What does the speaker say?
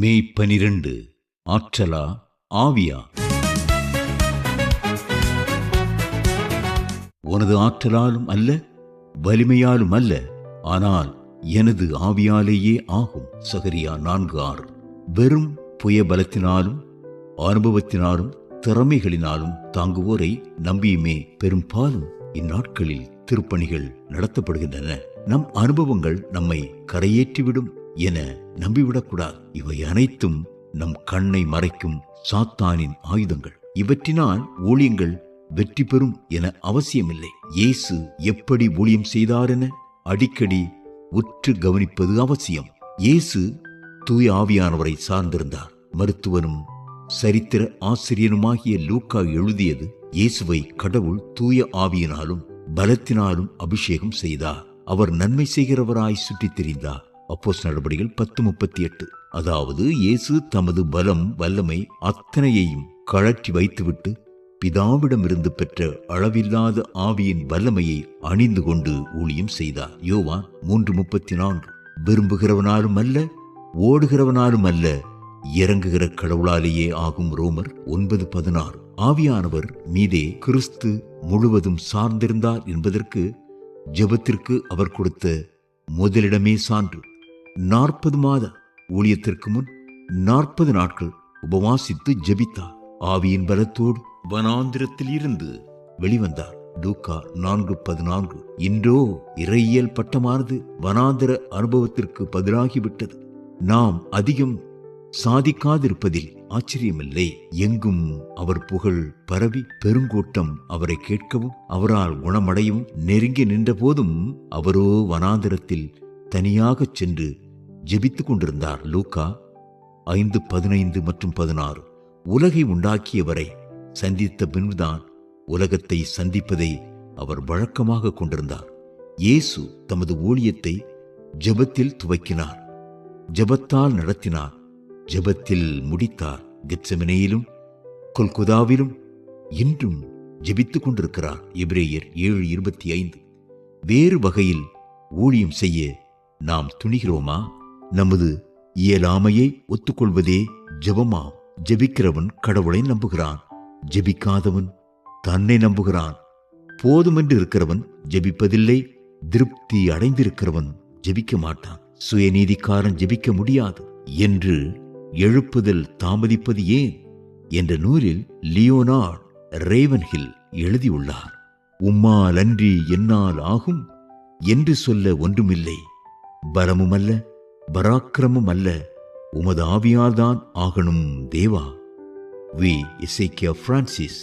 மே 12. ஆற்றலா ஆவியா? உனது ஆற்றலாலும் அல்ல, வலிமையாலும் அல்ல, ஆனால் எனது ஆவியாலேயே ஆகும். சகரியா 4:6. வெறும் புயபலத்தினாலும் அனுபவத்தினாலும் திறமைகளினாலும் தாங்குவோரை நம்பியுமே பெரும்பாலும் இந்நாட்களில் திருப்பணிகள் நடத்தப்படுகின்றன. நம் அனுபவங்கள் நம்மை கரையேற்றிவிடும் என நம்பிவிடக்கூடாது. இவை அனைத்தும் நம் கண்ணை மறைக்கும் சாத்தானின் ஆயுதங்கள். இவற்றினால் ஊழியங்கள் வெற்றி பெறும் என அவசியமில்லை. இயேசு எப்படி ஊழியம் செய்தார் என அடிக்கடி உற்று கவனிப்பது அவசியம். இயேசு தூய ஆவியானவரை சார்ந்திருந்தார். மருத்துவனும் சரித்திர ஆசிரியனுமாகிய லூக்கா எழுதியது, இயேசுவை கடவுள் தூய ஆவியினாலும் பலத்தினாலும் அபிஷேகம் செய்தார். அவர் நன்மை செய்கிறவராய் சுற்றித் திரிந்தார். அப்போஸ்தலர் நடபடிகள் 10:38. அதாவது இயேசு தமது பலம் வல்லமை அத்தனையையும் கழற்றி வைத்துவிட்டு பிதாவிடமிருந்து பெற்ற அளவில்லாத ஆவியின் வல்லமையை அணிந்து கொண்டு ஊழியம் செய்தார். யோவான் 3:34. விரும்புகிறவனாலும் அல்ல, ஓடுகிறவனாலும் அல்ல, இறங்குகிற கடவுளாலேயே ஆகும். ரோமர் 9:16. ஆவியானவர் மீதே கிறிஸ்து முழுவதும் சார்ந்திருந்தார் என்பதற்கு ஜெபத்திற்கு அவர் கொடுத்த முதலிடமே சான்று. 40 மாத ஊழியத்திற்கு முன் 40 நாட்கள் உபவாசித்து ஜெபித்தார். ஆவியின் பலத்தோடு வனாந்திரத்தில் இருந்து வெளிவந்தார். லூக்கா 4:14. இன்றோ இறையியல் பட்டமானது வனாந்திர அனுபவத்திற்கு பதிலாகிவிட்டது. நாம் அதிகம் சாதிக்காதிருப்பதில் ஆச்சரியமில்லை. எங்கும் அவர் புகழ் பரவி பெருங்கூட்டம் அவரை கேட்கவும் அவரால் குணமடையவும் நெருங்கி நின்ற போதும் அவரோ வனாந்திரத்தில் தனியாக சென்று ஜெபித்துக் கொண்டிருந்தார். லூக்கா 5:15 மற்றும் 16. உலகை உண்டாக்கியவரை சந்தித்த பின்புதான் உலகத்தை சந்திப்பதை அவர் வழக்கமாக கொண்டிருந்தார். இயேசு தமது ஊழியத்தை ஜெபத்தில் துவக்கினார், ஜெபத்தால் நடத்தினார், ஜெபத்தில் முடித்தார். கெத்செமனேயிலும் கொல்கொதாவிலும் இன்றும் ஜெபித்துக் கொண்டிருக்கிறார். எபிரேயர் 7:25. வேறு வகையில் ஊழியம் செய்ய நாம் துணிகிறோமா? நமது இயலாமையை ஒத்துக்கொள்வதே ஜெபமா? ஜெபிக்கிறவன் கடவுளை நம்புகிறான், ஜெபிக்காதவன் தன்னை நம்புகிறான். போதுமென்று இருக்கிறவன் ஜெபிப்பதில்லை, திருப்தி அடைந்திருக்கிறவன் ஜெபிக்க மாட்டான். சுயநீதிக்காரன் ஜெபிக்க முடியாது என்று எழுப்புதல் தாமதிப்பது ஏன் என்ற நூலில் லியோனார்ட் ரேவன்ஹில் எழுதியுள்ளார். உம்மால் அன்றி என்னால் ஆகும் என்று சொல்ல ஒன்றுமில்லை. பலமும் அல்ல, பராக்கிரமும் அல்ல, உமது ஆவியால்தான் ஆகணும் தேவா. வி. Hezekiah Francis.